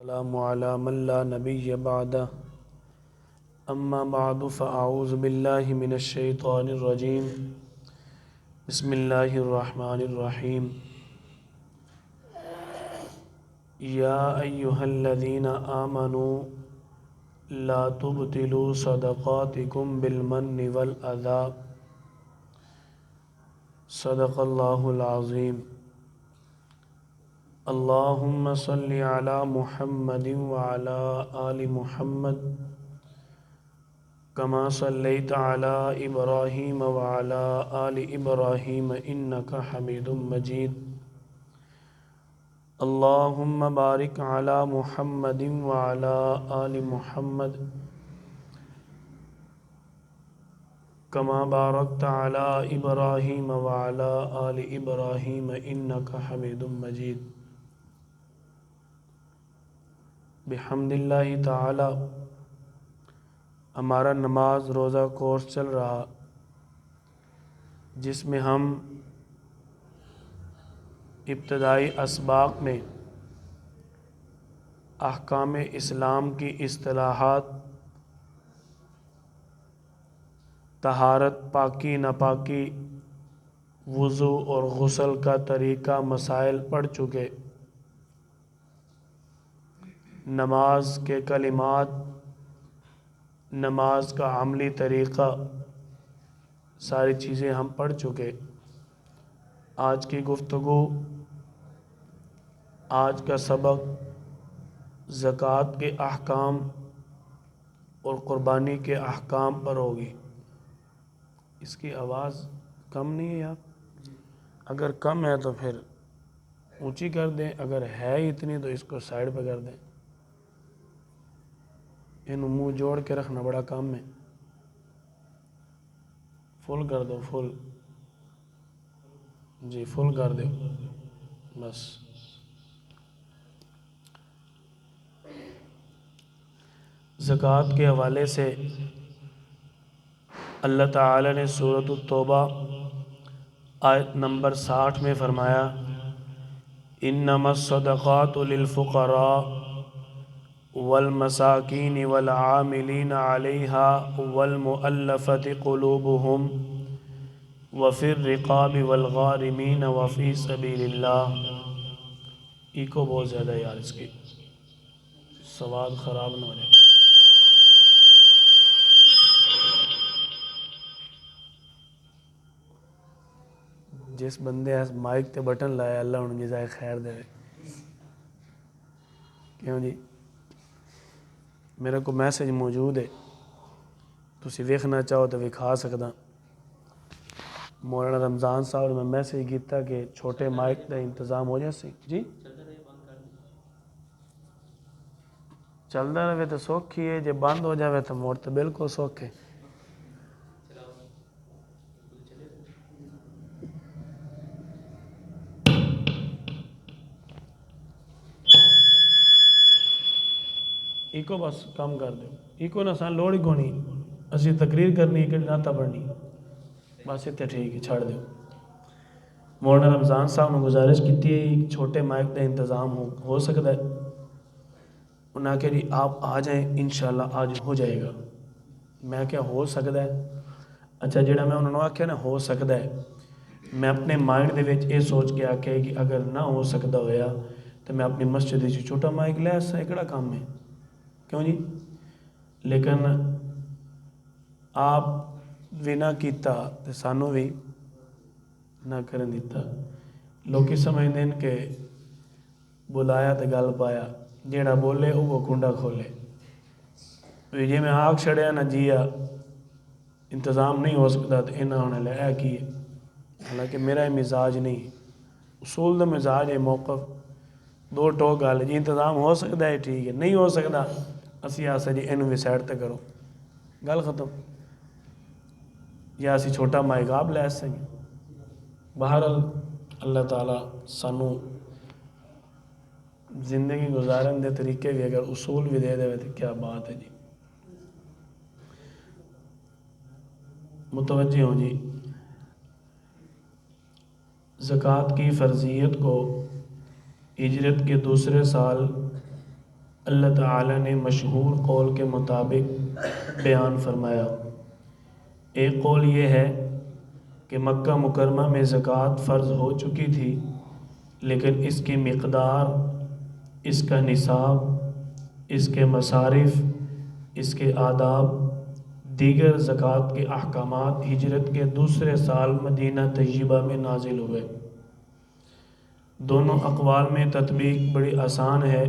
السلام علی من لا نبی بعدہ اما بعد فاعوذ باللہ من الشیطان الرجیم بسم اللہ الرحمن الرحیم یا ایہا الذین آمنوا لا تبطلوا صدقاتکم بالمن والأذى صدق اللہ العظیم اللہم صلی علی محمد وعلی آل محمد کما صلیت علی ابراہیم وعلی آل ابراہیم انکا حمید مجید اللہم بارک علی محمد وعلی آل محمد کما بارکت علی ابراہیم وعلی آل ابراہیم انکا حمید مجید بحمد اللہ تعالی ہمارا نماز روزہ کورس چل رہا جس میں ہم ابتدائی اسباق میں احکام اسلام کی اصطلاحات، طہارت، پاکی ناپاکی، وضو اور غسل کا طریقہ مسائل پڑھ چکے، نماز کے کلمات، نماز کا عملی طریقہ، ساری چیزیں ہم پڑھ چکے۔ آج کی گفتگو، آج کا سبق زکوٰۃ کے احکام اور قربانی کے احکام پر ہوگی۔ اس کی آواز کم نہیں ہے یار؟ اگر کم ہے تو پھر اونچی کر دیں، اگر ہے اتنی تو اس کو سائیڈ پہ کر دیں۔ انہوں منہ جوڑ کے رکھنا بڑا کام ہے۔ فل کر دو، فل جی فل کر دو بس۔ زکوٰۃ کے حوالے سے اللہ تعالی نے سورۃ التوبہ آیت نمبر 60 میں فرمایا انما الصدقات للفقراء والمساکین والعاملین علیہا والمؤلفۃ قلوبہم وفی الرقاب والغارمین وفی سبیل اللہ۔ ایکو بہت زیادہ ہے یار، اس کی سواد خراب نہ ہو جائے۔ جس بندے مائک تے بٹن لایا اللہ انہوں جزائے خیر دے۔ کیوں جی؟ میرے کو میسج موجود ہے، تسی ویکھنا چاہو تو وکھا سکدا۔ مولانا رمضان صاحب نے میں میسج کیتا کہ چھوٹے مائک دا انتظام ہو جائے جی؟ چلدا رہے تو سوکھی ہے، جے بند ہو جاوے تو موڑ تو بالکل سوکھے۔ ایکو بس کم کر دو، ایکو نہ سان لوڑ ہی کونی، اسی تقریر کرنی کہ نعتاں پڑھنی، بس اتنے ٹھیک ہے، چھڑ دیو۔ مولانا رمضان صاحب نے گزارش کی ہے چھوٹے مائک کا انتظام ہو سکتا ہے، انہاں کہ جی آپ آ جائیں انشاءاللہ آج ہو جائے گا۔ میں کیا ہو سکتا ہے؟ اچھا جڑا میں انہوں نے آکھیا نا ہو سکتا ہے، میں اپنے مائنڈ دے وچ یہ سوچ کے آکھیا کہ اگر نہ ہو سکتا ہویا تو میں اپنی مسجد وچ چھوٹا مائک لے آسا، ایکڑا کام ہے، کیوں جی؟ لیکن آپ بھی نہ کیتا تو سانوں بھی نہ کرن دیتا۔ لوکی سمجھتے ہیں کہ بلایا تو گل پایا، جیڑا بولے وہ کنڈا کھولے۔ جی میں آگ چھڑیا نہ جیا انتظام نہیں ہو سکتا تو انہاں ہونے لے اے کی ہے، حالانکہ میرا یہ مزاج نہیں، اصول دا مزاج ہے موقف دو ٹوک گل جی انتظام ہو سکتا ہے ٹھیک ہے، نہیں ہو سکتا اسی آسا جی انہوں بھی سائڈ تے کرو، گل ختم، یا اسی چھوٹا مائک آپ لے سکیں۔ بہرحال اللہ تعالیٰ سانوں زندگی گزارن دے طریقے بھی اگر اصول بھی دے دے تو کیا بات ہے جی۔ متوجہ ہوں جی، زکوٰۃ کی فرضیت کو ہجرت کے دوسرے سال اللہ تعالی نے مشہور قول کے مطابق بیان فرمایا۔ ایک قول یہ ہے کہ مکہ مکرمہ میں زکوٰۃ فرض ہو چکی تھی، لیکن اس کی مقدار، اس کا نصاب، اس کے مصارف، اس کے آداب، دیگر زکوٰۃ کے احکامات ہجرت کے دوسرے سال مدینہ طیبہ میں نازل ہوئے۔ دونوں اقوال میں تطبیق بڑی آسان ہے،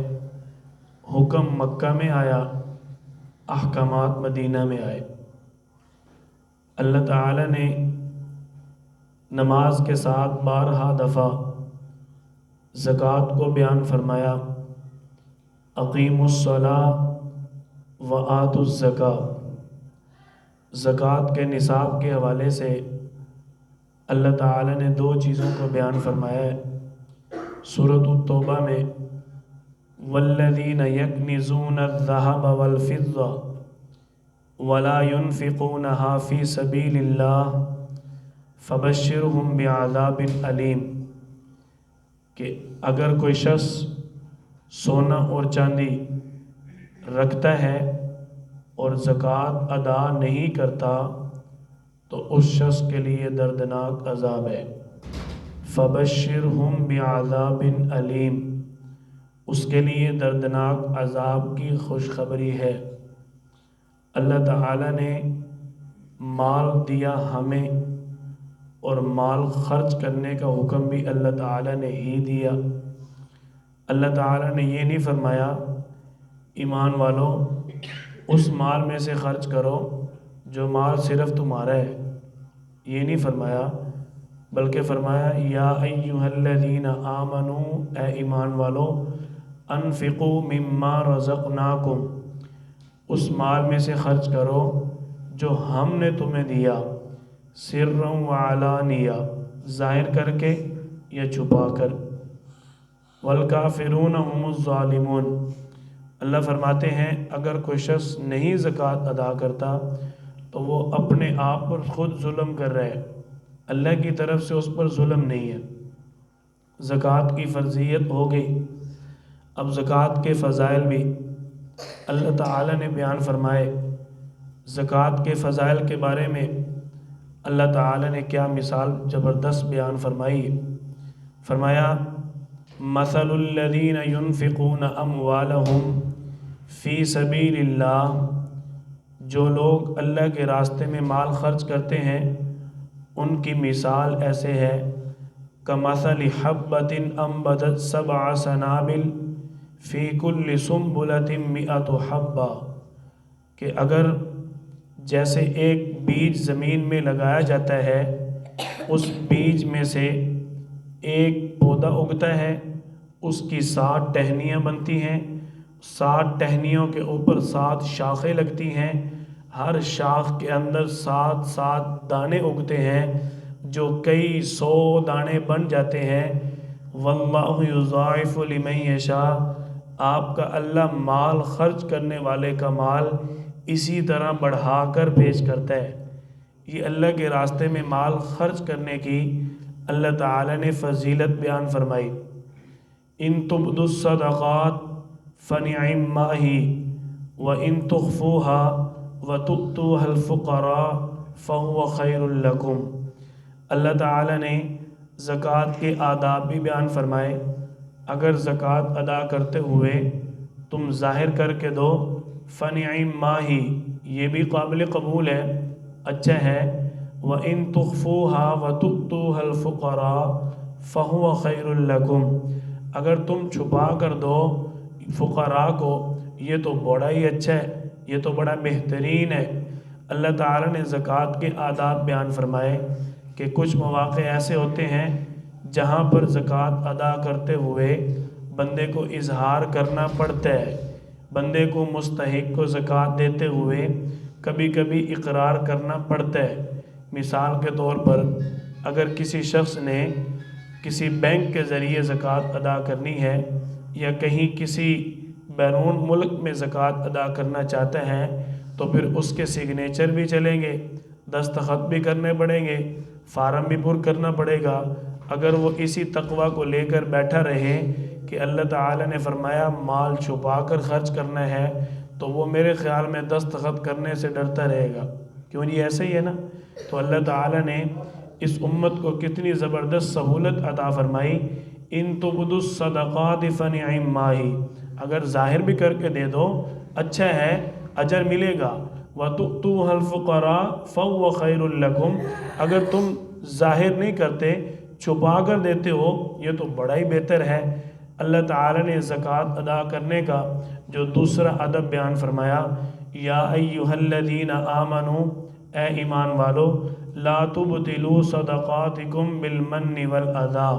حکم مکہ میں آیا، احکامات مدینہ میں آئے۔ اللہ تعالی نے نماز کے ساتھ بارہا دفعہ زکوٰۃ کو بیان فرمایا، اقیموا الصلاۃ وآتوا الزکاۃ۔ زکوٰۃ کے نصاب کے حوالے سے اللہ تعالی نے دو چیزوں کو بیان فرمایا ہے۔ سورۃ التوبہ میں والذین یکنزون الذہب والفضہ ولا ينفقونها فی سبیل اللہ فبشرہم بعذاب علیم، کہ اگر کوئی شخص سونا اور چاندی رکھتا ہے اور زکوٰۃ ادا نہیں کرتا تو اس شخص کے لیے دردناک عذاب ہے۔ فبشرہم بعذاب علیم، اس کے لیے دردناک عذاب کی خوشخبری ہے۔ اللہ تعالی نے مال دیا ہمیں، اور مال خرچ کرنے کا حکم بھی اللہ تعالی نے ہی دیا۔ اللہ تعالی نے یہ نہیں فرمایا ایمان والو اس مال میں سے خرچ کرو جو مال صرف تمہارا ہے، یہ نہیں فرمایا، بلکہ فرمایا یا ایھا الذین آمنوا، اے ایمان والو، انفقوا مما رزقناکم، اس مال میں سے خرچ کرو جو ہم نے تمہیں دیا، سرا وعلانیہ، ظاہر کر کے یا چھپا کر، والکافرون هم الظالمون۔ اللہ فرماتے ہیں اگر کوئی شخص نہیں زکوٰۃ ادا کرتا تو وہ اپنے آپ پر خود ظلم کر رہا ہے، اللہ کی طرف سے اس پر ظلم نہیں ہے۔ زکوٰۃ کی فرضیت ہو گئی۔ اب زکوٰۃ کے فضائل بھی اللہ تعالی نے بیان فرمائے۔ زکوٰۃ کے فضائل کے بارے میں اللہ تعالی نے کیا مثال زبردست بیان فرمائی۔ فرمایا مثل الذین ينفقون اموالهم فی سبیل اللہ، جو لوگ اللہ کے راستے میں مال خرچ کرتے ہیں ان کی مثال ایسے ہے کمثل حبۃ انبتت سبع سنابل فی کل سنبلۃ مئۃ حبہ، کہ اگر جیسے ایک بیج زمین میں لگایا جاتا ہے، اس بیج میں سے ایک پودا اگتا ہے، اس کی 60 ٹہنیاں بنتی ہیں، 60 ٹہنیوں کے اوپر 7 شاخیں لگتی ہیں، ہر شاخ کے اندر 7 دانے اگتے ہیں جو کئی 100 دانے بن جاتے ہیں۔ واللہ یضاعف لمن یشاء، آپ کا اللہ مال خرچ کرنے والے کا مال اسی طرح بڑھا کر پیش کرتا ہے۔ یہ اللہ کے راستے میں مال خرچ کرنے کی اللہ تعالی نے فضیلت بیان فرمائی۔ ان تبدوا الصدقات فنعما ہی وان تخفوها وتؤتوها الفقراء فهو خیر لکم۔ اللہ تعالی نے زکوٰۃ کے آداب بھی بیان فرمائے۔ اگر زکوٰۃ ادا کرتے ہوئے تم ظاہر کر کے دو فنعما ہی، یہ بھی قابل قبول ہے، اچھا ہے۔ وَإِن تُخْفُوهَا وَتُؤْتُوهَا الْفُقَرَاءَ فَهُوَ خَيْرٌ لَكُمْ، اگر تم چھپا کر دو فقراء کو، یہ تو بڑا ہی اچھا ہے، یہ تو بڑا بہترین ہے۔ اللہ تعالی نے زکوٰۃ کے آداب بیان فرمائے کہ کچھ مواقع ایسے ہوتے ہیں جہاں پر زکوٰۃ ادا کرتے ہوئے بندے کو اظہار کرنا پڑتا ہے، بندے کو مستحق کو زکوٰۃ دیتے ہوئے کبھی کبھی اقرار کرنا پڑتا ہے۔ مثال کے طور پر اگر کسی شخص نے کسی بینک کے ذریعے زکوٰۃ ادا کرنی ہے یا کہیں کسی بیرون ملک میں زکوٰۃ ادا کرنا چاہتا ہے تو پھر اس کے سگنیچر بھی چلیں گے، دستخط بھی کرنے پڑیں گے، فارم بھی پر کرنا پڑے گا۔ اگر وہ اسی تقوی کو لے کر بیٹھا رہے کہ اللہ تعالیٰ نے فرمایا مال چھپا کر خرچ کرنا ہے تو وہ میرے خیال میں دستخط کرنے سے ڈرتا رہے گا، کیوں جی ایسا ہی ہے نا؟ تو اللہ تعالیٰ نے اس امت کو کتنی زبردست سہولت عطا فرمائی، ان تبدوا الصدقات فنعما ہی، اگر ظاہر بھی کر کے دے دو اچھا ہے، اجر ملے گا، وَتُؤْتُوهَا الْفُقَرَاءَ فَهُوَ خَيْرٌ لَكُمْ، اگر تم ظاہر نہیں کرتے چھپا کر دیتے ہو یہ تو بڑا ہی بہتر ہے۔ اللہ تعالیٰ نے زکوٰۃ ادا کرنے کا جو دوسرا ادب بیان فرمایا، یا ایہا الذین آمنوا، اے ایمان والو، لا تبطلوا صدقاتکم بالمن والاذی،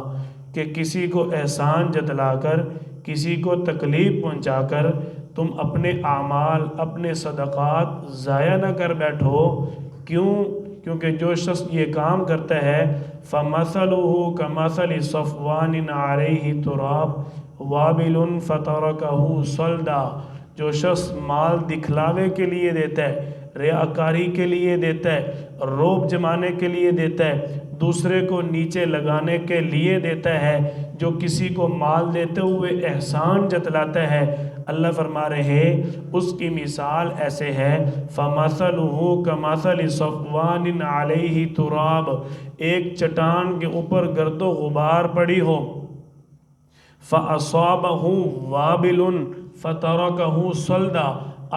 کہ کسی کو احسان جتلا کر، کسی کو تکلیف پہنچا کر تم اپنے اعمال، اپنے صدقات ضائع نہ کر بیٹھو۔ کیوں؟ کیونکہ جو شخص یہ کام کرتا ہے فَمَثَلُهُ كَمَثَلِ صَفْوَانٍ عَلَيْهِ تُرَابٌ وَابِلٌ فَتَرَكَهُ صَلْدًا، جو شخص مال دکھلاوے کے لیے دیتا ہے، ریاکاری کے لیے دیتا ہے، روب جمانے کے لیے دیتا ہے، دوسرے کو نیچے لگانے کے لیے دیتا ہے، جو کسی کو مال دیتے ہوئے احسان جتلاتا ہے، اللہ فرما رہے اس کی مثال ایسے ہے، فَمَثَلُهُ كَمَثَلِ صَفْوَانٍ عَلَيْهِ تُرَابٌ، ایک چٹان کے اوپر گرد و غبار پڑی ہو، فَأَصَابَهُ وَابِلٌ فَتَرَكَهُ صَلْدًا،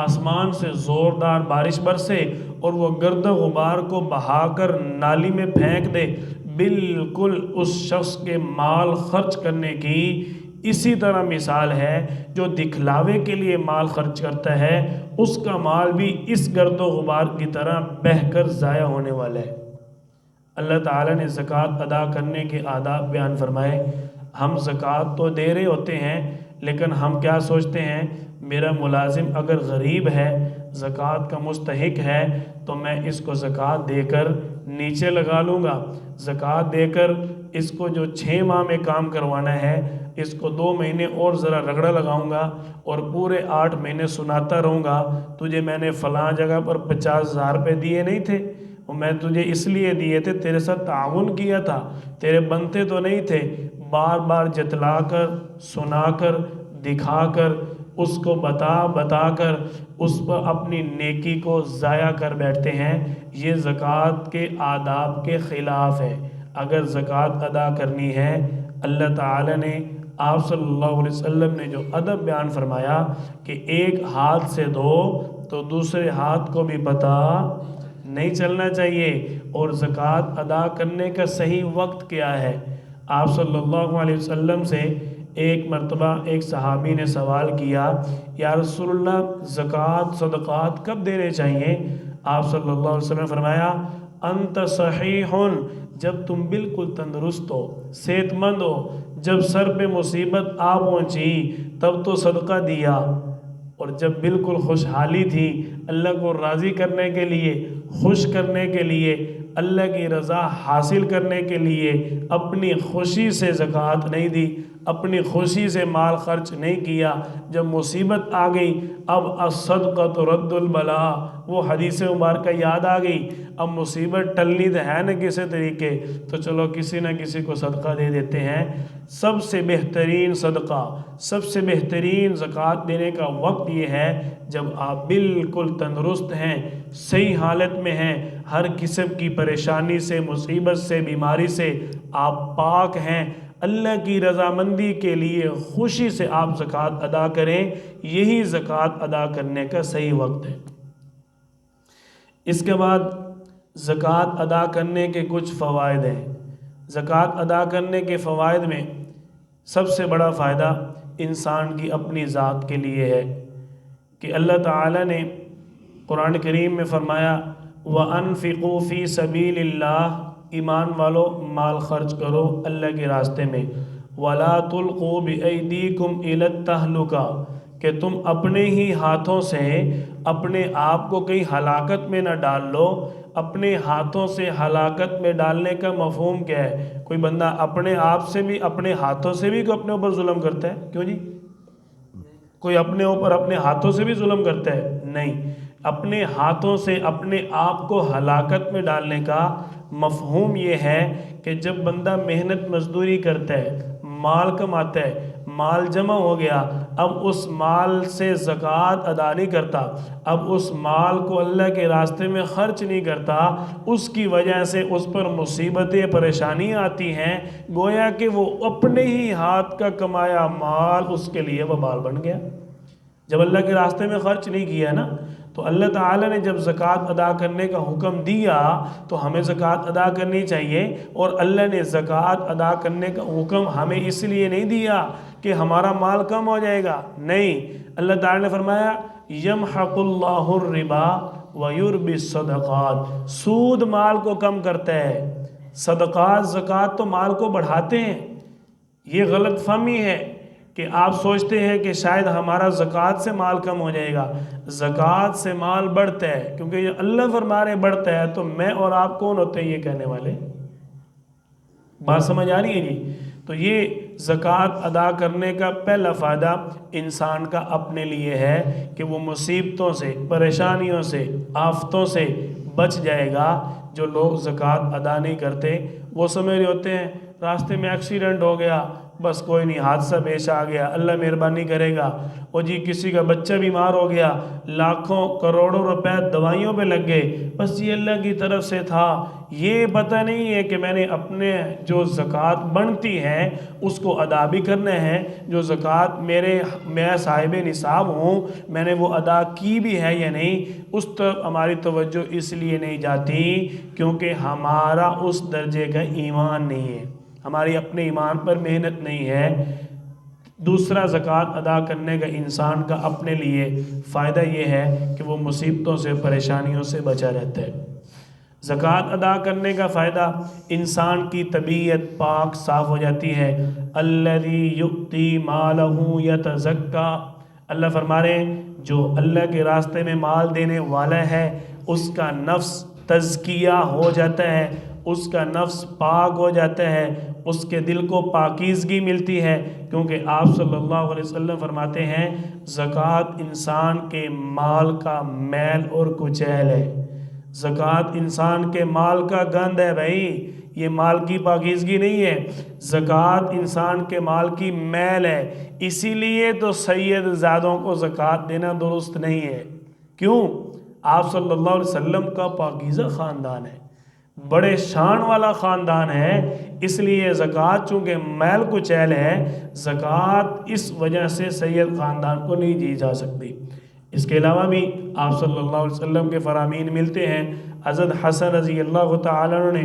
آسمان سے زوردار بارش برسے اور وہ گرد و غبار کو بہا کر نالی میں پھینک دے، بالکل اس شخص کے مال خرچ کرنے کی اسی طرح مثال ہے، جو دکھلاوے کے لیے مال خرچ کرتا ہے اس کا مال بھی اس گرد و غبار کی طرح بہہ کر ضائع ہونے والا ہے۔ اللہ تعالیٰ نے زکوٰۃ ادا کرنے کے آداب بیان فرمائے۔ ہم زکوٰۃ تو دے رہے ہوتے ہیں لیکن ہم کیا سوچتے ہیں، میرا ملازم اگر غریب ہے، زکوٰۃ کا مستحق ہے تو میں اس کو زکوٰۃ دے کر نیچے لگا لوں گا، زکوٰۃ دے کر اس کو جو 6 ماہ میں کام کروانا ہے اس کو 2 مہینے اور ذرا رگڑا لگاؤں گا اور پورے 8 مہینے سناتا رہوں گا، تجھے میں نے فلاں جگہ پر 50,000 روپے دیے نہیں تھے، میں تجھے اس لیے دیے تھے، تیرے ساتھ تعاون کیا تھا، تیرے بنتے تو نہیں تھے۔ بار بار جتلا کر، سنا کر، دکھا کر، اس کو بتا کر اس پر اپنی نیکی کو ضائع کر بیٹھتے ہیں، یہ زکوٰۃ کے آداب کے خلاف ہے۔ اگر زکوٰۃ ادا کرنی ہے، اللہ تعالی نے، آپ صلی اللہ علیہ وسلم نے جو ادب بیان فرمایا کہ ایک ہاتھ سے دو تو دوسرے ہاتھ کو بھی پتہ نہیں چلنا چاہیے، اور زکوٰۃ ادا کرنے کا صحیح وقت کیا ہے۔ آپ صلی اللہ علیہ وسلم سے ایک مرتبہ ایک صحابی نے سوال کیا، یا رسول اللہ زکوٰۃ صدقات کب دینے چاہیے؟ آپ صلی اللہ علیہ وسلم نے فرمایا، انت صحیح، جب تم بالکل تندرست ہو، صحت مند ہو، جب سر پہ مصیبت آ پہنچی تب تو صدقہ دیا، اور جب بالکل خوشحالی تھی، اللہ کو راضی کرنے کے لیے، خوش کرنے کے لیے، اللہ کی رضا حاصل کرنے کے لیے اپنی خوشی سے زکوٰۃ نہیں دی، اپنی خوشی سے مال خرچ نہیں کیا، جب مصیبت آ گئی اب الصدقۃ رد البلاء، وہ حدیث مبارکہ یاد آ گئی، اب مصیبت ٹلنی تو ہے نہ کسی طریقے، تو چلو کسی نہ کسی کو صدقہ دے دیتے ہیں۔ سب سے بہترین صدقہ، سب سے بہترین زکوٰۃ دینے کا وقت یہ ہے جب آپ بالکل تندرست ہیں، صحیح حالت میں ہیں، ہر قسم کی پریشانی سے، مصیبت سے، بیماری سے آپ پاک ہیں، اللہ کی رضامندی کے لیے خوشی سے آپ زکوٰۃ ادا کریں، یہی زکوٰۃ ادا کرنے کا صحیح وقت ہے۔ اس کے بعد زکوٰۃ ادا کرنے کے کچھ فوائد ہیں۔ زکوٰۃ ادا کرنے کے فوائد میں سب سے بڑا فائدہ انسان کی اپنی ذات کے لیے ہے کہ اللہ تعالیٰ نے قرآن کریم میں فرمایا، وَأَنفِقُوا فِي سَبِيلِ اللَّهِ، ایمان والو مال خرچ کرو اللہ کے راستے میں، وَلَا تُلْقُوا بِأَيْدِيكُمْ إِلَى التَّهْلُكَةِ، کہ تم اپنے ہی ہاتھوں سے اپنے آپ کو کہیں ہلاکت میں نہ ڈال لو۔ اپنے ہاتھوں سے ہلاکت میں ڈالنے کا مفہوم کیا ہے؟ کوئی بندہ اپنے آپ سے بھی، اپنے ہاتھوں سے بھی کوئی اپنے اوپر ظلم کرتا ہے؟ کیوں جی؟ کوئی اپنے اوپر اپنے ہاتھوں سے بھی ظلم کرتا ہے؟ نہیں، اپنے ہاتھوں سے اپنے آپ کو ہلاکت میں ڈالنے کا مفہوم یہ ہے کہ جب بندہ محنت مزدوری کرتا ہے، مال کماتا ہے، مال جمع ہو گیا، اب اس مال سے زکوٰۃ ادا نہیں کرتا، اب اس مال کو اللہ کے راستے میں خرچ نہیں کرتا، اس کی وجہ سے اس پر مصیبتیں پریشانیاں آتی ہیں، گویا کہ وہ اپنے ہی ہاتھ کا کمایا مال اس کے لیے وبال بن گیا۔ جب اللہ کے راستے میں خرچ نہیں کیا نا، تو اللہ تعالیٰ نے جب زکوٰۃ ادا کرنے کا حکم دیا تو ہمیں زکوٰۃ ادا کرنی چاہیے، اور اللہ نے زکوٰۃ ادا کرنے کا حکم ہمیں اس لیے نہیں دیا کہ ہمارا مال کم ہو جائے گا، نہیں، اللہ تعالیٰ نے فرمایا یمحق اللہ الربا ویربی الصدقات، سود مال کو کم کرتا ہے، صدقات زکوٰۃ تو مال کو بڑھاتے ہیں۔ یہ غلط فہمی ہے کہ آپ سوچتے ہیں کہ شاید ہمارا زکوٰۃ سے مال کم ہو جائے گا، زکوٰۃ سے مال بڑھتا ہے، کیونکہ یہ اللہ فرما رہے بڑھتا ہے، تو میں اور آپ کون ہوتے ہیں یہ کہنے والے؟ بات سمجھ آ رہی ہے جی؟ تو یہ زکوٰۃ ادا کرنے کا پہلا فائدہ انسان کا اپنے لیے ہے کہ وہ مصیبتوں سے، پریشانیوں سے، آفتوں سے بچ جائے گا۔ جو لوگ زکوٰۃ ادا نہیں کرتے وہ سمجھ رہے ہوتے ہیں راستے میں ایکسیڈنٹ ہو گیا، بس کوئی نہیں، حادثہ پیش آ گیا، اللہ مہربانی کرے گا، اور جی کسی کا بچہ بیمار ہو گیا، لاکھوں کروڑوں روپے دوائیوں پہ لگ گئے، بس یہ اللہ کی طرف سے تھا۔ یہ پتہ نہیں ہے کہ میں نے اپنے جو زکوٰۃ بنتی ہے اس کو ادا بھی کرنا ہے، جو زکوٰۃ میں صاحب نصاب ہوں میں نے وہ ادا کی بھی ہے یا نہیں، اس طرف ہماری توجہ اس لیے نہیں جاتی کیونکہ ہمارا اس درجے کا ایمان نہیں ہے، ہماری اپنے ایمان پر محنت نہیں ہے۔ دوسرا زکوٰۃ ادا کرنے کا انسان کا اپنے لیے فائدہ یہ ہے کہ وہ مصیبتوں سے، پریشانیوں سے بچا رہتا ہے۔ زکوٰۃ ادا کرنے کا فائدہ انسان کی طبیعت پاک صاف ہو جاتی ہے۔ الذی یؤتی مالہ یتزکیٰ، اللہ فرما رہے ہیں جو اللہ کے راستے میں مال دینے والا ہے اس کا نفس تزکیہ ہو جاتا ہے، اس کا نفس پاک ہو جاتا ہے، اس کے دل کو پاکیزگی ملتی ہے، کیونکہ آپ صلی اللہ علیہ وسلم فرماتے ہیں زکوٰۃ انسان کے مال کا میل اور کچیل ہے، زکوٰۃ انسان کے مال کا گند ہے بھائی، یہ مال کی پاکیزگی نہیں ہے، زکوٰۃ انسان کے مال کی میل ہے۔ اسی لیے تو سید زادوں کو زکوٰۃ دینا درست نہیں ہے۔ کیوں؟ آپ صلی اللہ علیہ وسلم کا پاکیزہ خاندان ہے، بڑے شان والا خاندان ہے، اس لیے زکوٰۃ چونکہ میل کچیل ہے، زکوٰۃ اس وجہ سے سید خاندان کو نہیں دی جا سکتی۔ اس کے علاوہ بھی آپ صلی اللہ علیہ وسلم کے فرامین ملتے ہیں۔ حضرت حسن رضی اللہ تعالیٰ عنہ نے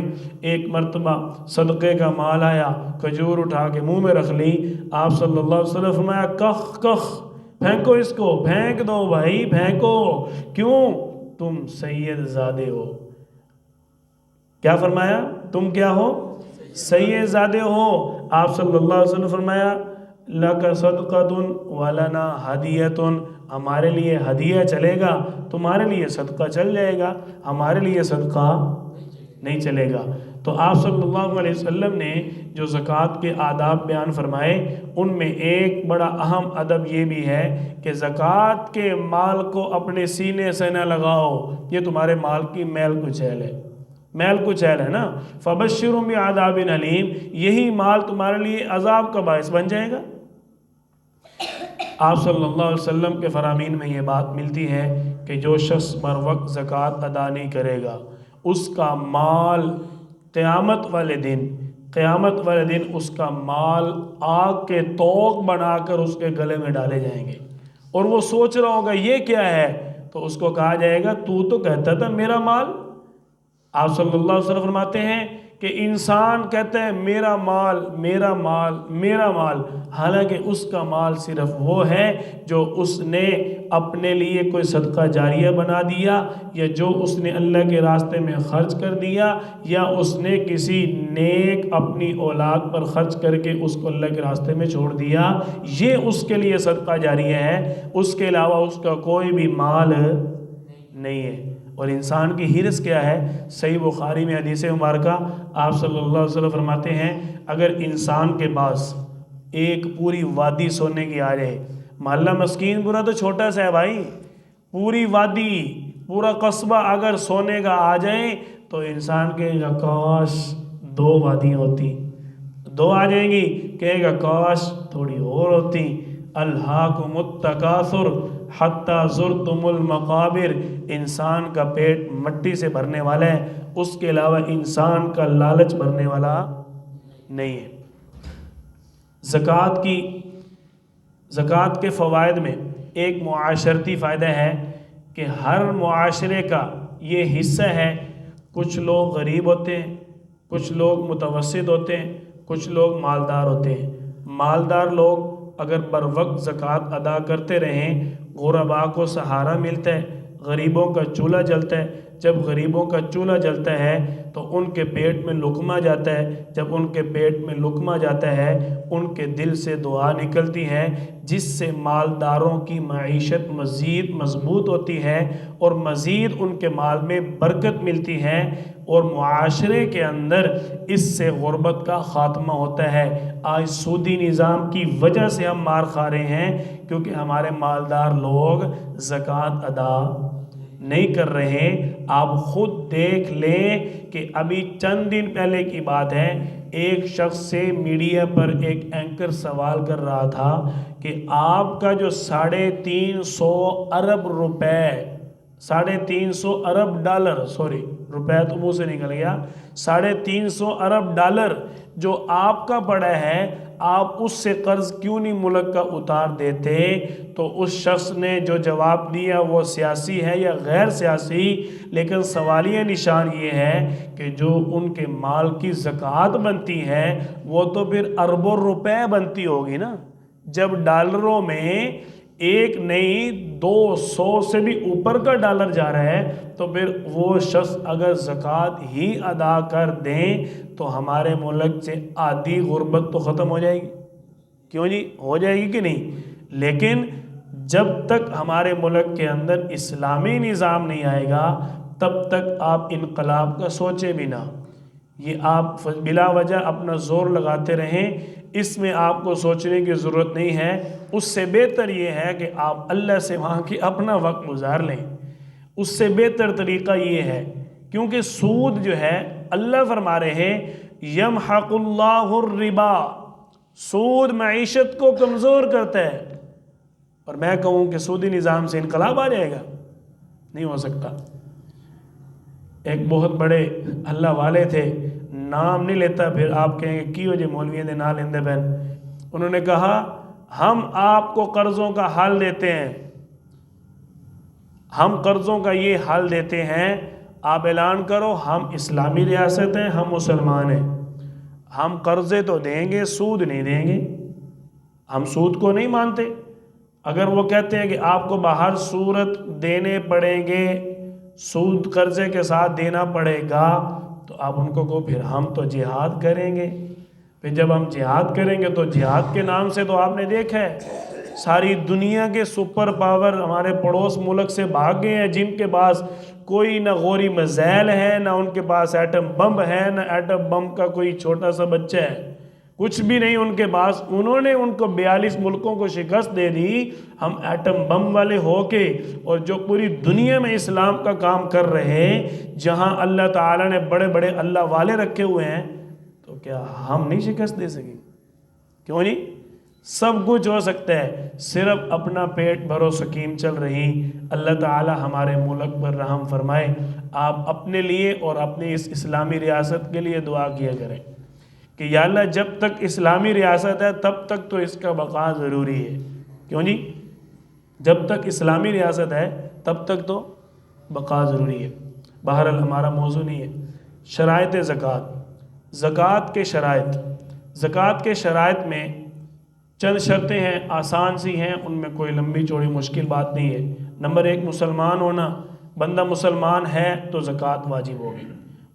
ایک مرتبہ صدقے کا مال آیا، کھجور اٹھا کے منہ میں رکھ لی، آپ صلی اللہ علیہ وسلم فرمایا کخ کخ، پھینکو اس کو، پھینک دو بھائی پھینکو، کیوں؟ تم سید زادے ہو۔ کیا فرمایا؟ تم کیا ہو؟ سید زادے ہو۔ آپ صلی اللہ علیہ وسلم فرمایا لَكَ صَدْقَةٌ وَلَنَا هَدِيَةٌ، ہمارے لیے ہدیہ چلے گا، تمہارے لیے صدقہ چل جائے گا، ہمارے لیے صدقہ نہیں چلے گا۔ تو آپ صلی اللہ علیہ وسلم نے جو زکوٰۃ کے آداب بیان فرمائے ان میں ایک بڑا اہم ادب یہ بھی ہے کہ زکوٰۃ کے مال کو اپنے سینے سے نہ لگاؤ، یہ تمہارے مال کی میل کچیل ہے، میل کچیل ہے نا، فَبَشِّرْهُم بِعَذَابٍ أَلِيمٍ، یہی مال تمہارے لیے عذاب کا باعث بن جائے گا۔ آپ صلی اللہ علیہ وسلم کے فرامین میں یہ بات ملتی ہے کہ جو شخص بر وقت زکوٰۃ ادا نہیں کرے گا اس کا مال قیامت والے دن اس کا مال آگ کے توق بنا کر اس کے گلے میں ڈالے جائیں گے، اور وہ سوچ رہا ہوگا یہ کیا ہے، تو اس کو کہا جائے گا تو کہتا تھا میرا مال۔ آپ صلی اللہ علیہ وسلم فرماتے ہیں کہ انسان کہتا ہے میرا مال میرا مال میرا مال، حالانکہ اس کا مال صرف وہ ہے جو اس نے اپنے لیے کوئی صدقہ جاریہ بنا دیا، یا جو اس نے اللہ کے راستے میں خرچ کر دیا، یا اس نے کسی نیک اپنی اولاد پر خرچ کر کے اس کو اللہ کے راستے میں چھوڑ دیا، یہ اس کے لیے صدقہ جاریہ ہے، اس کے علاوہ اس کا کوئی بھی مال نہیں ہے۔ اور انسان کی حرص کیا ہے؟ صحیح بخاری میں حدیث مبارکہ آپ صلی اللہ علیہ وسلم فرماتے ہیں اگر انسان کے پاس ایک پوری وادی سونے کی آ جائے، محلہ مسکین پورا تو چھوٹا سا ہے بھائی، پوری وادی، پورا قصبہ اگر سونے کا آ جائے تو انسان کے کاش 2 وادیاں ہوتی، دو آ جائیں گی، کہے گا کاش تھوڑی اور ہوتی، الہاکم التکاثر حتی زرتم المقابر، انسان کا پیٹ مٹی سے بھرنے والا ہے، اس کے علاوہ انسان کا لالچ بھرنے والا نہیں ہے۔ زکوٰۃ کے فوائد میں ایک معاشرتی فائدہ ہے کہ ہر معاشرے کا یہ حصہ ہے، کچھ لوگ غریب ہوتے ہیں، کچھ لوگ متوسط ہوتے ہیں، کچھ لوگ مالدار ہوتے ہیں۔ مالدار لوگ اگر بر وقت زکوٰۃ ادا کرتے رہیں، غرباء کو سہارا ملتا ہے، غریبوں کا چولہا جلتا ہے، جب غریبوں کا چولہا جلتا ہے تو ان کے پیٹ میں لقمہ جاتا ہے، جب ان کے پیٹ میں لقمہ جاتا ہے ان کے دل سے دعا نکلتی ہے، جس سے مالداروں کی معیشت مزید مضبوط ہوتی ہے اور مزید ان کے مال میں برکت ملتی ہے، اور معاشرے کے اندر اس سے غربت کا خاتمہ ہوتا ہے۔ آج سودی نظام کی وجہ سے ہم مار کھا رہے ہیں کیونکہ ہمارے مالدار لوگ زکوٰۃ ادا نہیں کر رہے۔ آپ خود دیکھ لیں کہ ابھی چند دن پہلے کی بات ہے، ایک شخص سے میڈیا پر ایک اینکر سوال کر رہا تھا کہ آپ کا جو 350 ارب روپے، 350 ارب ڈالر، سوری روپے تو منہ سے نکل گیا، 350 ارب ڈالر جو آپ کا پڑا ہے، آپ اس سے قرض کیوں نہیں ملک کا اتار دیتے؟ تو اس شخص نے جو جواب دیا وہ سیاسی ہے یا غیر سیاسی، لیکن سوالیہ نشان یہ ہے کہ جو ان کے مال کی زکوٰۃ بنتی ہے وہ تو پھر اربوں روپے بنتی ہوگی نا۔ جب ڈالروں میں ایک نہیں 200 سے بھی اوپر کا ڈالر جا رہا ہے تو پھر وہ شخص اگر زکوٰۃ ہی ادا کر دیں تو ہمارے ملک سے آدھی غربت تو ختم ہو جائے گی۔ کیوں جی؟ ہو جائے گی کہ نہیں؟ لیکن جب تک ہمارے ملک کے اندر اسلامی نظام نہیں آئے گا تب تک آپ انقلاب کا سوچے بھی نہ۔ یہ آپ بلا وجہ اپنا زور لگاتے رہیں، اس میں آپ کو سوچنے کی ضرورت نہیں ہے۔ اس سے بہتر یہ ہے کہ آپ اللہ سے وہاں کی اپنا وقت گزار لیں، اس سے بہتر طریقہ یہ ہے، کیونکہ سود جو ہے اللہ فرما رہے ہیں یمحق اللہ الربا، سود معیشت کو کمزور کرتا ہے۔ اور میں کہوں کہ سودی نظام سے انقلاب آ جائے گا؟ نہیں ہو سکتا۔ ایک بہت بڑے اللہ والے تھے، نام نہیں لیتا، پھر آپ کہیں گے کی وجہ مولوی نے نہ لیندے بہن، انہوں نے کہا ہم آپ کو قرضوں کا حل دیتے ہیں، ہم قرضوں کا یہ حل دیتے ہیں، آپ اعلان کرو ہم اسلامی ریاست ہیں، ہم مسلمان ہیں، ہم قرضے تو دیں گے، سود نہیں دیں گے، ہم سود کو نہیں مانتے۔ اگر وہ کہتے ہیں کہ آپ کو باہر صورت دینے پڑیں گے، سود قرضے کے ساتھ دینا پڑے گا، تو آپ ان کو کہو پھر ہم تو جہاد کریں گے۔ پھر جب ہم جہاد کریں گے تو جہاد کے نام سے تو آپ نے دیکھا ہے ساری دنیا کے سپر پاور ہمارے پڑوس ملک سے بھاگ گئے ہیں، جن کے پاس کوئی نہ غوری میزائل ہے، نہ ان کے پاس ایٹم بم ہے، نہ ایٹم بم کا کوئی چھوٹا سا بچہ ہے، کچھ بھی نہیں ان کے پاس۔ انہوں نے ان کو 42 ملکوں کو شکست دے دی۔ ہم ایٹم بم والے ہو کے اور جو پوری دنیا میں اسلام کا کام کر رہے ہیں، جہاں اللہ تعالیٰ نے بڑے بڑے اللہ والے رکھے ہوئے ہیں، تو کیا ہم نہیں شکست دے سکیں؟ کیوں نہیں؟ سب کچھ ہو سکتا ہے، صرف اپنا پیٹ بھرو سکیم چل رہی۔ اللہ تعالی ہمارے ملک پر رحم فرمائے۔ آپ اپنے لیے اور اپنی اس اسلامی ریاست کے لیے دعا کیا کریں کہ یا اللہ جب تک اسلامی ریاست ہے تب تک تو اس کا بقا ضروری ہے۔ کیوں جی؟ جب تک اسلامی ریاست ہے تب تک تو بقا ضروری ہے۔ بہرحال ہمارا موضوع نہیں ہے۔ شرائط زکوٰۃ، زکوٰۃ کے شرائط، زکوٰۃ کے شرائط میں چند شرطیں ہیں، آسان سی ہیں، ان میں کوئی لمبی چوڑی مشکل بات نہیں ہے۔ نمبر 1 مسلمان ہونا، بندہ مسلمان ہے تو زکوٰۃ واجب ہوگی،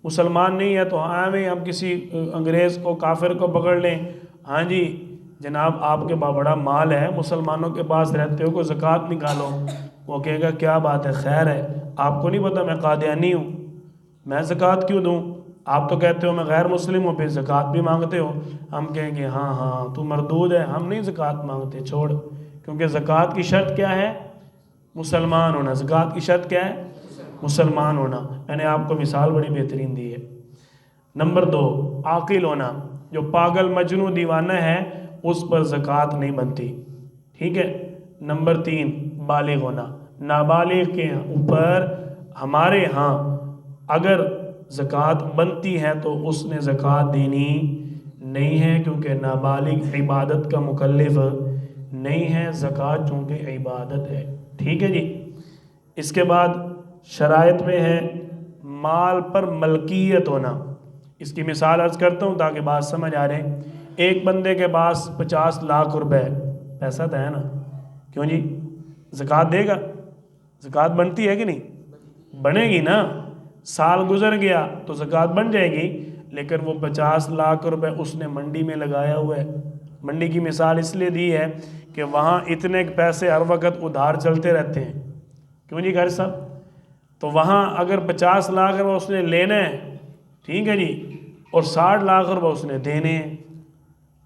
مسلمان نہیں ہے تو ہم کسی انگریز کو کافر کو پکڑ لیں، ہاں جی جناب آپ کے پاس بڑا مال ہے، مسلمانوں کے پاس رہتے ہو کو زکوٰۃ نکالو، وہ کہے گا کیا بات ہے، خیر ہے، آپ کو نہیں پتہ میں قادیانی ہوں، میں زکوٰۃ کیوں دوں؟ آپ تو کہتے ہو میں غیر مسلم ہوں، پھر زکوٰۃ بھی مانگتے ہو۔ ہم کہیں گے ہاں ہاں تو مردود ہے، ہم نہیں زکوٰۃ مانگتے، چھوڑ، کیونکہ زکوٰۃ کی شرط کیا ہے؟ مسلمان ہونا۔ زکوٰۃ کی شرط کیا ہے؟ مسلمان ہونا۔ میں نے آپ کو مثال بڑی بہترین دی ہے۔ نمبر 2 عاقل ہونا۔ جو پاگل مجنوں دیوانہ ہے اس پر زکوٰۃ نہیں بنتی. ٹھیک ہے. نمبر 3 بالغ ہونا. نابالغ کے اوپر ہمارے ہاں اگر زکوٰۃ بنتی ہے تو اس نے زکوٰۃ دینی نہیں ہے، کیونکہ نابالغ عبادت کا مکلف نہیں ہے. زکوٰۃ چونکہ عبادت ہے. ٹھیک ہے جی. اس کے بعد شرائط میں ہے مال پر ملکیت ہونا. اس کی مثال عرض کرتا ہوں تاکہ بات سمجھ آ رہے. ایک بندے کے پاس 50 لاکھ روپے پیسہ تو ہے نا، کیوں جی؟ زکوٰۃ دے گا؟ زکوٰۃ بنتی ہے کہ نہیں؟ بنے گی نا. سال گزر گیا تو زکوٰۃ بن جائے گی. لیکن وہ 50 لاکھ روپے اس نے منڈی میں لگایا ہوا ہے. منڈی کی مثال اس لیے دی ہے کہ وہاں اتنے پیسے ہر وقت ادھار چلتے رہتے ہیں. کیوں جی غیر صاحب؟ تو وہاں اگر 50 لاکھ روپے اس نے لینا ہے، ٹھیک ہے جی، اور 60 لاکھ روپے اس نے دینے ہیں.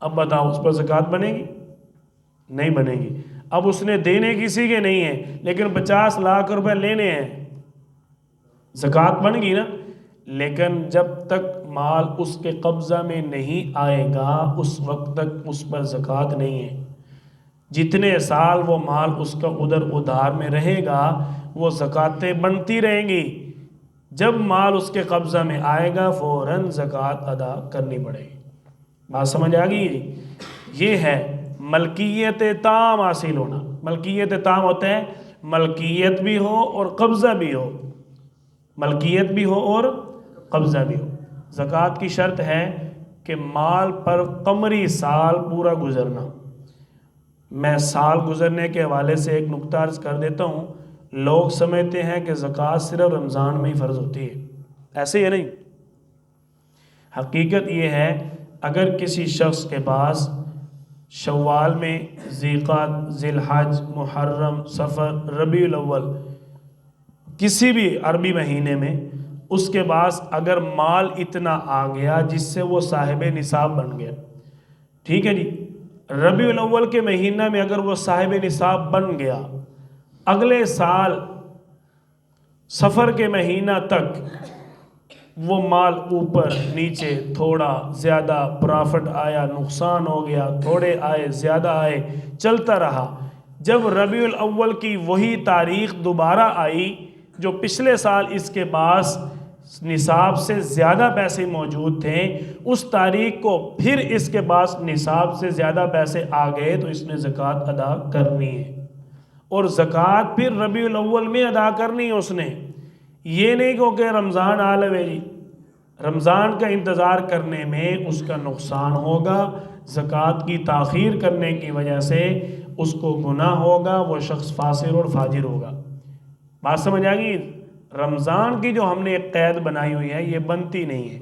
اب بتاؤ اس پر زکوٰۃ بنے گی؟ نہیں بنے گی. اب اس نے دینے کسی کے نہیں ہیں لیکن 50 لاکھ روپے لینے ہیں، زکوٰۃ بن گی نا. لیکن جب تک مال اس کے قبضہ میں نہیں آئے گا اس وقت تک اس پر زکوٰۃ نہیں ہے. جتنے سال وہ مال اس کا ادھر ادھار میں رہے گا وہ زکوٰتیں بنتی رہیں گی. جب مال اس کے قبضہ میں آئے گا فوراً زکوٰۃ ادا کرنی پڑے گی. بات سمجھ آ گئی جی؟ یہ ہے ملکیت تام حاصل ہونا. ملکیت تام ہوتا ہے ملکیت بھی ہو اور قبضہ بھی ہو. ملکیت بھی ہو اور قبضہ بھی ہو. زکوٰۃ کی شرط ہے کہ مال پر قمری سال پورا گزرنا. میں سال گزرنے کے حوالے سے ایک نکتہ عرض کر دیتا ہوں. لوگ سمجھتے ہیں کہ زکوٰۃ صرف رمضان میں ہی فرض ہوتی ہے. ایسے ہی نہیں. حقیقت یہ ہے اگر کسی شخص کے پاس شوال میں، ذیقعد، ذی الحج، محرم، صفر، ربیع الاول، کسی بھی عربی مہینے میں اس کے پاس اگر مال اتنا آ گیا جس سے وہ صاحب نصاب بن گیا، ٹھیک ہے جی، ربیع الاول کے مہینہ میں اگر وہ صاحب نصاب بن گیا، اگلے سال صفر کے مہینہ تک وہ مال اوپر نیچے، تھوڑا زیادہ پرافٹ آیا، نقصان ہو گیا، تھوڑے آئے زیادہ آئے، چلتا رہا. جب ربیع الاول کی وہی تاریخ دوبارہ آئی جو پچھلے سال اس کے پاس نصاب سے زیادہ پیسے موجود تھے، اس تاریخ کو پھر اس کے پاس نصاب سے زیادہ پیسے آ گئے تو اس نے زکوٰۃ ادا کرنی ہے. اور زکوٰۃ پھر ربیع الاول میں ادا کرنی ہے اس نے. یہ نہیں کہ رمضان آ لوے جی، رمضان کا انتظار کرنے میں اس کا نقصان ہوگا. زکوٰۃ کی تاخیر کرنے کی وجہ سے اس کو گناہ ہوگا، وہ شخص فاسق اور فاجر ہوگا. بات سمجھ آ گئی؟ رمضان کی جو ہم نے ایک قید بنائی ہوئی ہے یہ بنتی نہیں ہے.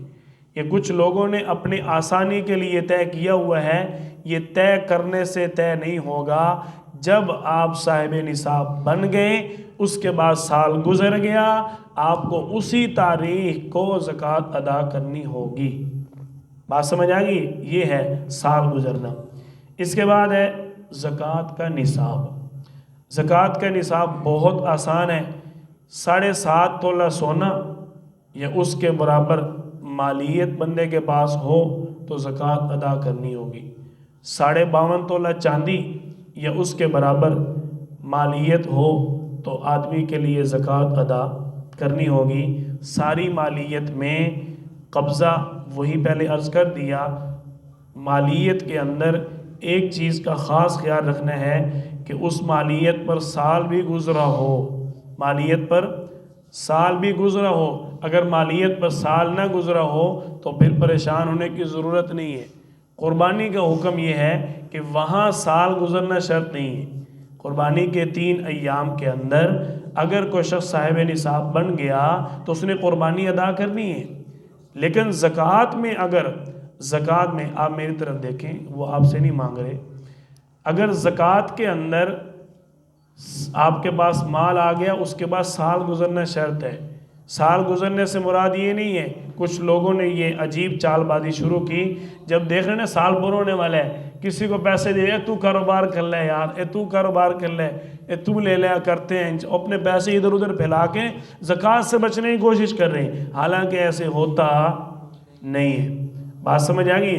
یہ کچھ لوگوں نے اپنی آسانی کے لیے طے کیا ہوا ہے. یہ طے کرنے سے طے نہیں ہوگا. جب آپ صاحب نصاب بن گئے اس کے بعد سال گزر گیا، آپ کو اسی تاریخ کو زکوٰۃ ادا کرنی ہوگی. بات سمجھ آ گئی؟ یہ ہے سال گزرنا. اس کے بعد ہے زکوٰۃ کا نصاب. زکوٰۃ کا نصاب بہت آسان ہے. 7.5 تولہ سونا یا اس کے برابر مالیت بندے کے پاس ہو تو زکوٰۃ ادا کرنی ہوگی. 52.5 تولہ چاندی یا اس کے برابر مالیت ہو تو آدمی کے لیے زکوٰۃ ادا کرنی ہوگی. ساری مالیت میں قبضہ وہی پہلے عرض کر دیا. مالیت کے اندر ایک چیز کا خاص خیال رکھنا ہے کہ اس مالیت پر سال بھی گزرا ہو. مالیت پر سال بھی گزرا ہو. اگر مالیت پر سال نہ گزرا ہو تو پھر پریشان ہونے کی ضرورت نہیں ہے. قربانی کا حکم یہ ہے کہ وہاں سال گزرنا شرط نہیں ہے. قربانی کے 3 ایام کے اندر اگر کوئی شخص صاحب نصاب بن گیا تو اس نے قربانی ادا کرنی ہے. لیکن زکوٰۃ میں زکوٰۃ میں آپ میری طرف دیکھیں، وہ آپ سے نہیں مانگ رہے. اگر زکوٰۃ کے اندر آپ کے پاس مال آ گیا اس کے بعد سال گزرنا شرط ہے. سال گزرنے سے مراد یہ نہیں ہے. کچھ لوگوں نے یہ عجیب چال بازی شروع کی. جب دیکھ رہے نا سال پورا ہونے والا ہے، کسی کو پیسے دے تو کاروبار کر لے یار، تو کاروبار کر لے، تو لے لیا کرتے ہیں. اپنے پیسے ادھر ادھر پھیلا کے زکوٰۃ سے بچنے کی کوشش کر رہے ہیں، حالانکہ ایسے ہوتا نہیں ہے. بات سمجھ آ گئی؟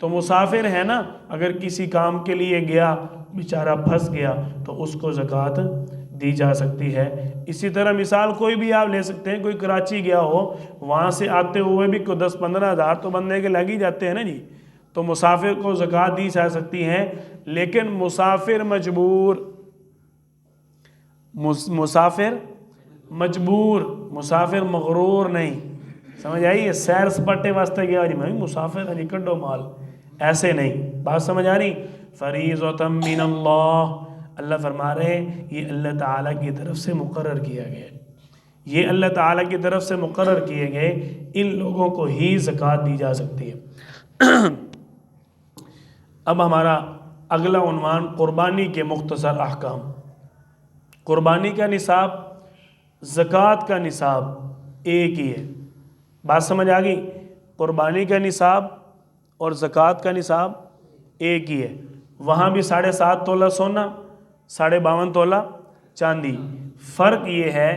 تو مسافر ہے نا، اگر کسی کام کے لیے گیا بیچارہ پھنس گیا تو اس کو زکوٰۃ دی جا سکتی ہے۔ اسی طرح مثال کوئی بھی آپ لے سکتے ہیں، کوئی کراچی گیا ہو، وہاں سے آتے ہوئے بھی کوئی 10-15 ہزار تو بندے کے لگ ہی جاتے ہیں نا جی، تو مسافر کو زکوٰۃ دی جا سکتی ہے۔ لیکن مسافر مجبور، مسافر مجبور، مسافر مغرور نہیں، سمجھ آئی ہے؟ سیر سپاٹے واسطے گیا جی میں مسافر ہاں جی کڈو مال، ایسے نہیں، بات سمجھ آ رہی؟ فریضۃ من اللہ، اللہ فرما رہے ہیں یہ اللہ تعالیٰ کی طرف سے مقرر کیا گیا، یہ اللہ تعالیٰ کی طرف سے مقرر کیے گئے، ان لوگوں کو ہی زکوٰۃ دی جا سکتی ہے۔ اب ہمارا اگلا عنوان قربانی کے مختصر احکام۔ قربانی کا نصاب، زکوٰۃ کا نصاب ایک ہی ہے، بات سمجھ آ گئی؟ قربانی کا نصاب اور زکوٰۃ کا نصاب ایک ہی ہے، وہاں بھی 7.5 تولہ سونا، 52.5 تولہ چاندی۔ فرق یہ ہے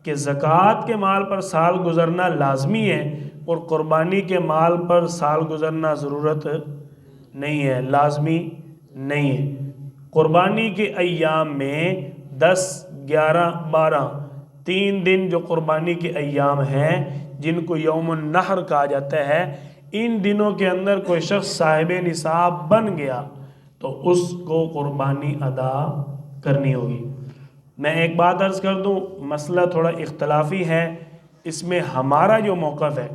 کہ زکوٰۃ کے مال پر سال گزرنا لازمی ہے اور قربانی کے مال پر سال گزرنا ضرورت نہیں ہے، لازمی نہیں ہے۔ قربانی کے ایام میں 10، 11، 12 3 دن جو قربانی کے ایام ہیں جن کو یوم النحر کہا جاتا ہے، ان دنوں کے اندر کوئی شخص صاحب نصاب بن گیا تو اس کو قربانی ادا کرنی ہوگی۔ میں ایک بات عرض کر دوں، مسئلہ تھوڑا اختلافی ہے، اس میں ہمارا جو موقف ہے،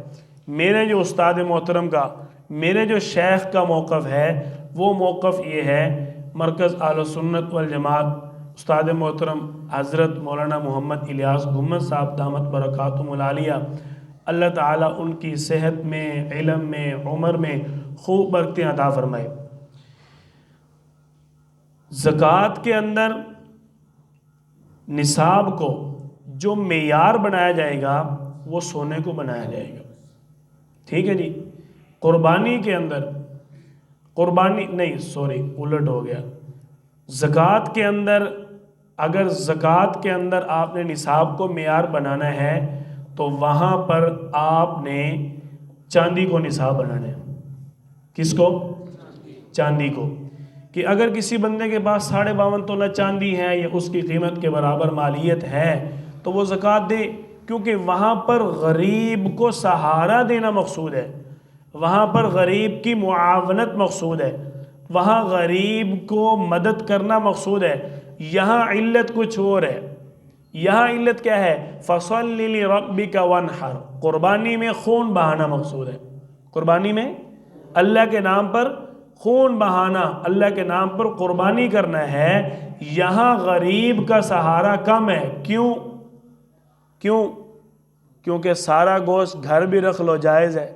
میرے جو استاد محترم کا، میرے جو شیخ کا موقف ہے، وہ موقف یہ ہے، مرکز اہل سنت والجماعت استاد محترم حضرت مولانا محمد الیاس گھمت صاحب دامت برکاتہم العالیہ، اللہ تعالیٰ ان کی صحت میں، علم میں، عمر میں خوب برکتیں عطا فرمائے۔ زکوٰۃ کے اندر نصاب کو جو معیار بنایا جائے گا وہ سونے کو بنایا جائے گا، ٹھیک ہے جی؟ قربانی کے اندر، قربانی نہیں سوری الٹ ہو گیا، زکوٰۃ کے اندر اگر زکوٰۃ کے اندر آپ نے نصاب کو معیار بنانا ہے تو وہاں پر آپ نے چاندی کو نصاب بنانا ہے۔ کس کو؟ چاندی کو، کہ اگر کسی بندے کے پاس 52.5 تولہ چاندی ہے یا اس کی قیمت کے برابر مالیت ہے تو وہ زکوٰۃ دے، کیونکہ وہاں پر غریب کو سہارا دینا مقصود ہے، وہاں پر غریب کی معاونت مقصود ہے، وہاں غریب کو مدد کرنا مقصود ہے۔ یہاں علت کچھ اور ہے، یہاں علت کیا ہے؟ فَصَلِّ لِرَبِّكَ وَانْحَرْ، قربانی میں خون بہانا مقصود ہے، قربانی میں اللہ کے نام پر خون بہانا، اللہ کے نام پر قربانی کرنا ہے۔ یہاں غریب کا سہارا کم ہے، کیوں؟ کیونکہ سارا گوشت گھر بھی رکھ لو جائز ہے،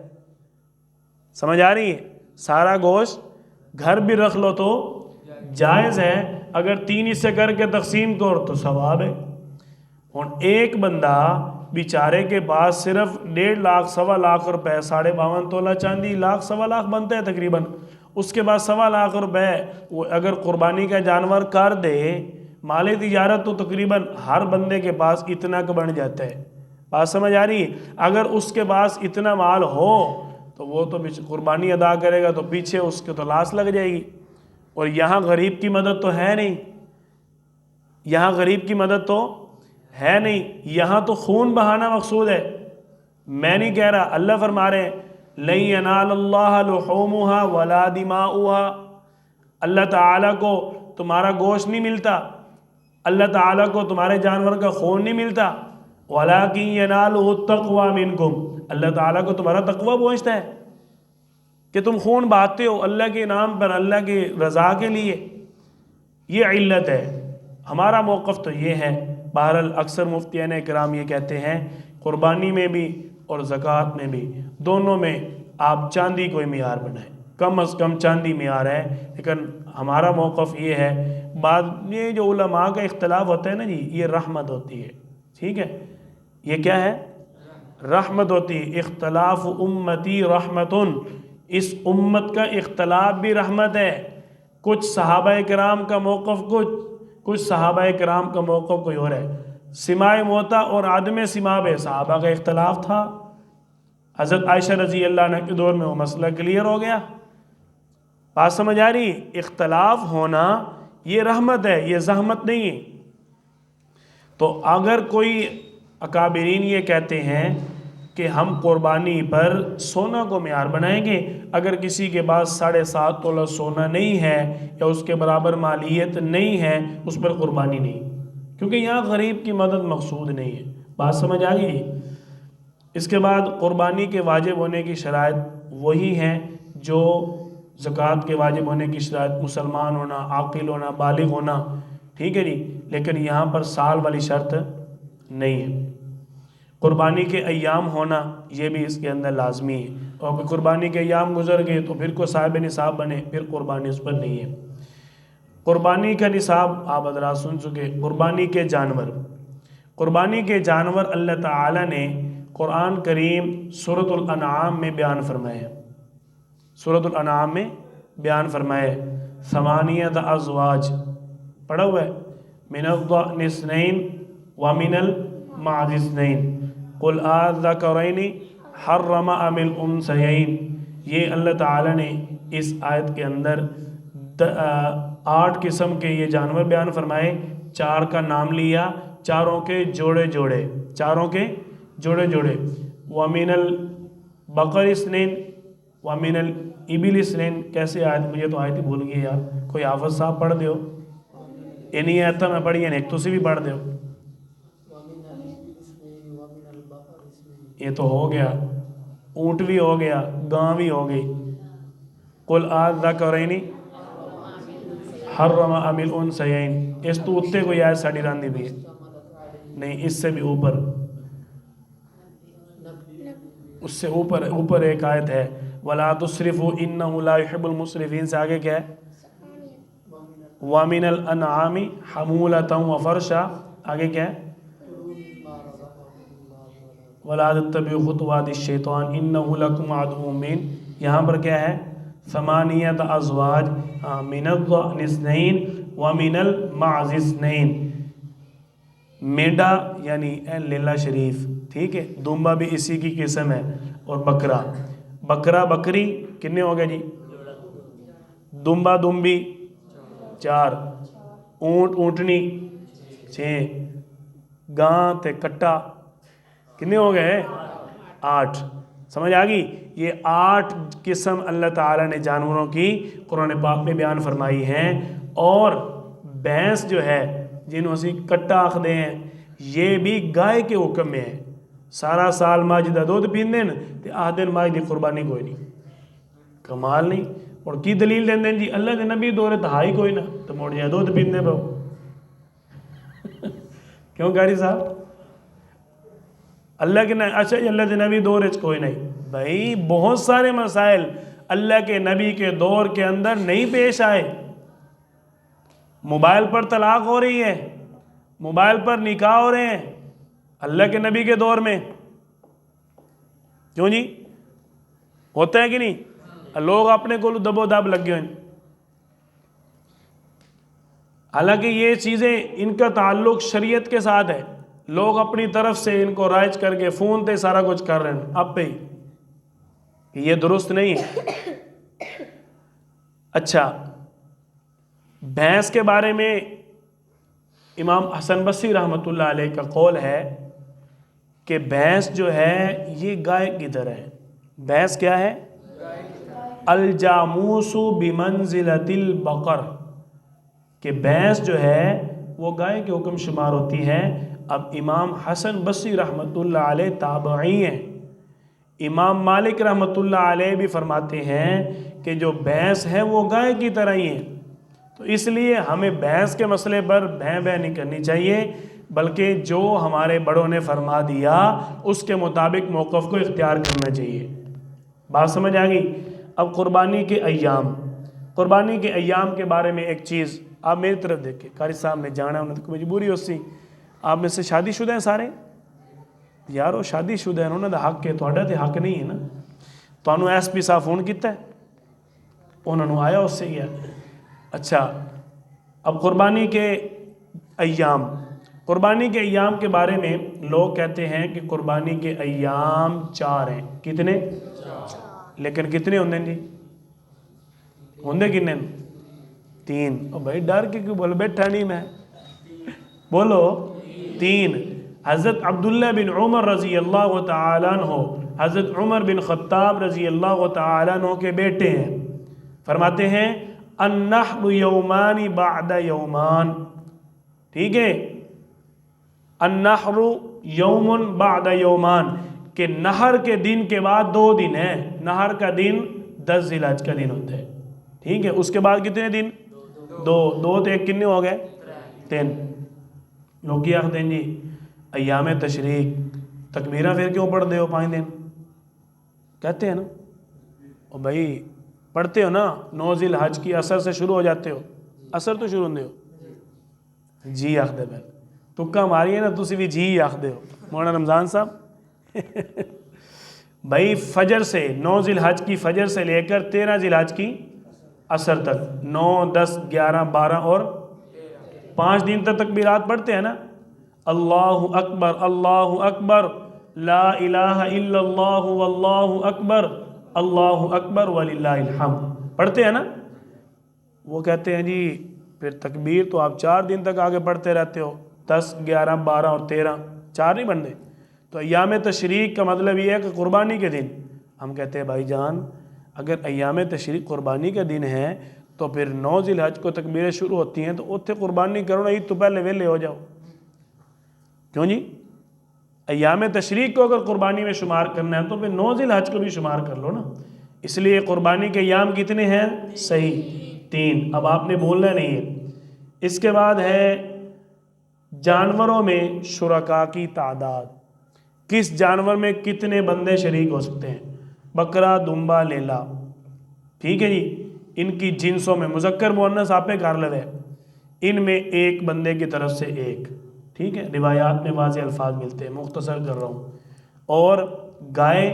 سمجھ آ رہی ہے؟ سارا گوشت گھر بھی رکھ لو تو جائز ہے، اگر 3 حصے کر کے تقسیم کرو تو ثواب ہے۔ اور ایک بندہ بیچارے کے پاس صرف 1.5 لاکھ 1.25 لاکھ روپے، 52.5 تولہ چاندی 1.25 لاکھ بنتا ہے تقریباً، اس کے بعد 1.25 لاکھ روپے وہ اگر قربانی کا جانور کر دے، مال تجارت تو تقریباً ہر بندے کے پاس اتنا کا بن جاتا ہے، بات سمجھ آ رہی ہے؟ اگر اس کے پاس اتنا مال ہو تو وہ تو قربانی ادا کرے گا تو پیچھے اس کے تو لاس لگ جائے گی، اور یہاں غریب کی مدد تو ہے نہیں، یہاں غریب کی مدد تو ہے نہیں، یہاں تو خون بہانا مقصود ہے۔ میں نہیں کہہ رہا، اللہ فرما رہے ہیں لَن يَنَالَ اللَّهَ لُحُومُهَا وَلَا دِمَاؤُهَا، اللہ تعالیٰ کو تمہارا گوشت نہیں ملتا، اللہ تعالیٰ کو تمہارے جانور کا خون نہیں ملتا، وَلَكِنْ يَنَالُهُ التَّقْوَى مِنْكُمْ، اللہ تعالیٰ کو تمہارا تقوی پہنچتا ہے کہ تم خون بہاتے ہو اللہ کے نام پر، اللہ کی رضا کے لیے، یہ علت ہے۔ ہمارا موقف تو یہ ہے، بہرحال اکثر مفتیان کرام یہ کہتے ہیں قربانی میں بھی اور زکوٰۃ میں بھی، دونوں میں آپ چاندی کو معیار بنائیں، کم از کم چاندی معیار ہے، لیکن ہمارا موقف یہ ہے، بعد یہ جو علماء کا اختلاف ہوتا ہے نا جی، یہ رحمت ہوتی ہے، ٹھیک ہے؟ یہ کیا ہے؟ رحمت ہوتی ہے، اختلاف امتی رحمتن، اس امت کا اختلاف بھی رحمت ہے۔ کچھ صحابہ کرام کا موقف کچھ صحابہ کرام کا موقف کوئی اور ہے، سماع موتا اور عدم سماع بے صحابہ کا اختلاف تھا، حضرت عائشہ رضی اللہ عنہ کے دور میں وہ مسئلہ کلیئر ہو گیا، بات سمجھ آ رہی؟ اختلاف ہونا یہ رحمت ہے، یہ زحمت نہیں ہے۔ تو اگر کوئی اکابرین یہ کہتے ہیں کہ ہم قربانی پر سونا کو معیار بنائیں گے، اگر کسی کے پاس 7.5 تولہ سونا نہیں ہے یا اس کے برابر مالیت نہیں ہے، اس پر قربانی نہیں، کیونکہ یہاں غریب کی مدد مقصود نہیں ہے۔ بات سمجھ آ گئی؟ اس کے بعد قربانی کے واجب ہونے کی شرائط وہی ہیں جو زکوٰۃ کے واجب ہونے کی شرائط، مسلمان ہونا، عاقل ہونا، بالغ ہونا، ٹھیک ہے جی، لیکن یہاں پر سال والی شرط نہیں ہے۔ قربانی کے ایام ہونا یہ بھی اس کے اندر لازمی ہے، اور قربانی کے ایام گزر گئے تو پھر کو صاحب نصاب بنے، پھر قربانی اس پر نہیں ہے۔ قربانی کا نصاب آپ حضرات سن چکے۔ قربانی کے جانور، قربانی کے جانور اللہ تعالیٰ نے قرآن کریم سورۃ الانعام میں بیان فرمائے، سورۃ الانعام میں بیان فرمائے، ثمانیۃ ازواج پڑھا ہوا ہے، من الضأن اثنین ومن المعز اثنین قل آذکرین حرم ام الانثیین۔ یہ اللہ تعالیٰ نے اس آیت کے اندر 8 قسم کے یہ جانور بیان فرمائے، 4 کا نام لیا، چاروں کے جوڑے جوڑے، چاروں کے جوڑے جوڑے، وَمِنَ الْبَقَرِ اثْنَيْنِ وَمِنَ الْإِبِلِ اثْنَيْنِ۔ کیسے آیت؟ مجھے تو آیت ہی بھول گئی یار، کوئی حافظ صاحب پڑھ دیو، انہی آیتہ میں پڑھی ہیں، ایک تو سے بھی پڑھ دیو۔ یہ تو ہو گیا، اونٹ بھی ہو گیا، گاں بھی ہو گئی۔ قُلْ آذَكَرَيْنِ حَرَّمَ أَمِ الْأُنثَيَيْنِ، اس تو اتے کوئی آیت ساڑھی راندی بھی ہے نہیں، اس سے بھی اوپر، اس سے اوپر ایک آیت ہے وَلَا تُسْرِفُوا إِنَّهُ لَا يُحِبُّ الْمُسْرِفِينَ، سے آگے کیا ہے؟ وَمِنَ الْأَنْعَامِ حَمُولَةً وَفَرْشًا، آگے کیا ہے؟ وَلَا تَتَّبِعُوا خُطُوَاتِ الشَّيْطَانِ إِنَّهُ لَكُمْ عَدُوٌّ مُّبِينٌ۔ یہاں پر کیا ہے؟ ثمانیۃ ازواج، من الضأن اثنین ومن المعز اثنین، میڈا یعنی لیلا شریف، ٹھیک ہے، دمبا بھی اسی کی قسم ہے، اور بکرا، بکرا بکری کتنے ہو گئے جی؟ دمبا دمبی 4، اونٹ اونٹنی 6، گاں تے کٹا کتنے ہو گئے؟ 8۔ سمجھ آ گئی؟ یہ 8 قسم اللہ تعالیٰ نے جانوروں کی قرآن پاک میں بیان فرمائی ہیں۔ اور بھینس جو ہے جنہوں سے کٹا آخدے ہیں، یہ بھی گائے کے حکم میں ہے۔ سارا سال ماں جدہ دودھ پین دیں تے آدھن ماں دی قربانی کوئی نہیں، کمال نہیں۔ اور کی دلیل دیں دیں جی اللہ دے نبی دورے تہائی کوئی نہ، تو موڑ جائے دودھ پین دیں بہو کیوں گاری صاحب؟ اللہ کے اچھا اللہ کے نبی دور اچ کوئی نہیں، بھائی بہت سارے مسائل اللہ کے نبی کے دور کے اندر نہیں پیش آئے۔ موبائل پر طلاق ہو رہی ہے، موبائل پر نکاح ہو رہے ہیں اللہ کے نبی کے دور میں، کیوں جی؟ ہوتا ہے کہ نہیں؟ لوگ اپنے کو دب و دب لگ گئے ہیں۔ حالانکہ یہ چیزیں ان کا تعلق شریعت کے ساتھ ہے، لوگ اپنی طرف سے ان کو رائج کر کے فون تے سارا کچھ کر رہے ہیں اب پہ ہی، یہ درست نہیں ہے۔ اچھا، بھینس کے بارے میں امام حسن بصری رحمۃ اللہ علیہ کا قول ہے کہ بھینس جو ہے یہ گائے کی طرح ہے۔ بھینس کیا ہے؟ الجاموس بمنزلۃ البقر، کہ بھینس جو ہے وہ گائے کے حکم شمار ہوتی ہے۔ اب امام حسن بصری رحمۃ اللہ علیہ تابعی ہیں، امام مالک رحمۃ اللہ علیہ بھی فرماتے ہیں کہ جو بھینس ہے وہ گائے کی طرح ہی ہے، تو اس لیے ہمیں بھینس کے مسئلے پر بھیں بھیں نہیں کرنی چاہیے، بلکہ جو ہمارے بڑوں نے فرما دیا اس کے مطابق موقف کو اختیار کرنا چاہیے۔ بات سمجھ آ گئی؟ اب قربانی کے ایام، قربانی کے ایام کے بارے میں ایک چیز آپ میری طرف دیکھیں، قاری صاحب نے جانا انہوں نے مجبوری ہو سی، آپ میں سے شادی شدہ ہیں سارے؟ یارو شادی شدہ ہیں، انہوں نے حق ہے، تھوڑا تے حق نہیں ہے نا۔ تو انہوں ایس پی صاحب فون کیتا ہے، انہوں نے آیا اس سے گیا۔ اچھا، اب قربانی کے ایام، قربانی کے ایام کے بارے میں لوگ کہتے ہیں کہ قربانی کے ایام 4 ہیں۔ کتنے؟ لیکن کتنے ہوندے ہیں جی؟ ہوندے کنے 3. او بھائی ڈر کے کیوں بولو بیٹھا نہیں میں بولو 3. حضرت عبداللہ بن عمر رضی اللہ تعالیٰ عنہ حضرت عمر بن خطاب رضی اللہ تعالیٰ عنہ کے بیٹے ہیں. فرماتے ہیں النحر یومان بعد یومان. ٹھیک ہے, النحر یوم بعد یومان, کہ نہر کے دن کے بعد 2 دن ہیں. نہر کا دن 10 ذی الحج کا دن ہوتا ہے. ٹھیک ہے, اس کے بعد کتنے دن؟ 2 تو 1 کتنے ہو گئے؟ 3. لوگ کیا کہتے ہیں جی ایام تشریق تکبیرہ پھر کیوں پڑھ دے ہو 5 دن کہتے ہیں نا. اور بھائی پڑھتے ہو نا 9 ذی الحج کی اثر سے شروع ہو جاتے ہو. اثر تو شروع ہوندے ہو جی آخ دے پہلے تکا ماری ہے نا تسی بھی جی آخ دے ہو مولانا رمضان صاحب. بھائی فجر سے 9 ذی الحج کی فجر سے لے کر 13 ذی الحج کی اثر تک 9 10 11 12 اور 5 دن تک تکبیرات پڑھتے ہیں نا. اللہ اکبر لا الہ الا اللہ واللہ اکبر وللہ الحمد پڑھتے ہیں نا. وہ کہتے ہیں جی پھر تکبیر تو آپ 4 دن تک آگے پڑھتے رہتے ہو 10 11 12 اور 13 4 نہیں بنتے. تو ایام تشریق کا مطلب یہ ہے کہ قربانی کے دن. ہم کہتے ہیں بھائی جان اگر ایام تشریق قربانی کا دن ہے تو پھر 9 ذی الحج کو تکبیریں شروع ہوتی ہیں تو اتنے قربانی کرو نا, عید تو پہلے ویلے ہو جاؤ. کیوں جی ایام تشریق کو اگر قربانی میں شمار کرنا ہے تو پھر 9 ذی الحج کو بھی شمار کر لو نا. اس لیے قربانی کے ایام کتنے ہیں؟ صحیح 3. اب آپ نے بولنا نہیں ہے. اس کے بعد ہے جانوروں میں شرکا کی تعداد. کس جانور میں کتنے بندے شریک ہو سکتے ہیں؟ بکرا دمبا لیلا. ٹھیک ہے جی, ان کی جنسوں میں مذکر مؤنث آپ پہ کار لو ہے, ان میں ایک بندے کی طرف سے ایک. ٹھیک ہے, روایات میں واضح الفاظ ملتے ہیں, مختصر کر رہا ہوں. اور گائے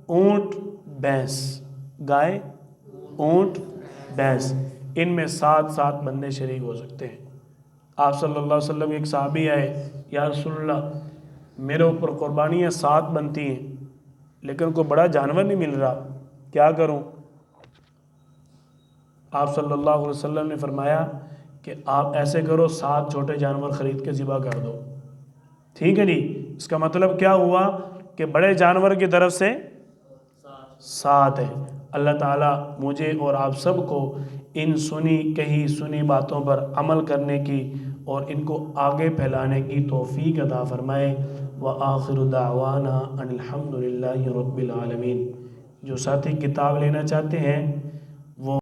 اونٹ بھینس, گائے اونٹ بھینس, ان میں 7 بندے شریک ہو سکتے ہیں. آپ صلی اللہ علیہ وسلم ایک صحابی آئے, یا رسول اللہ میرے اوپر قربانیاں 7 بنتی ہیں لیکن کوئی بڑا جانور نہیں مل رہا, کیا کروں؟ آپ صلی اللہ علیہ وسلم نے فرمایا کہ آپ ایسے کرو 7 چھوٹے جانور خرید کے ذبح کر دو. ٹھیک ہے جی, اس کا مطلب کیا ہوا کہ بڑے جانور کی طرف سے 7 ہے. اللہ تعالیٰ مجھے اور آپ سب کو ان کہی سنی باتوں پر عمل کرنے کی اور ان کو آگے پھیلانے کی توفیق عطا فرمائے. وآخر دعوانا ان الحمد للہ رب العالمین. جو ساتھی کتاب لینا چاہتے ہیں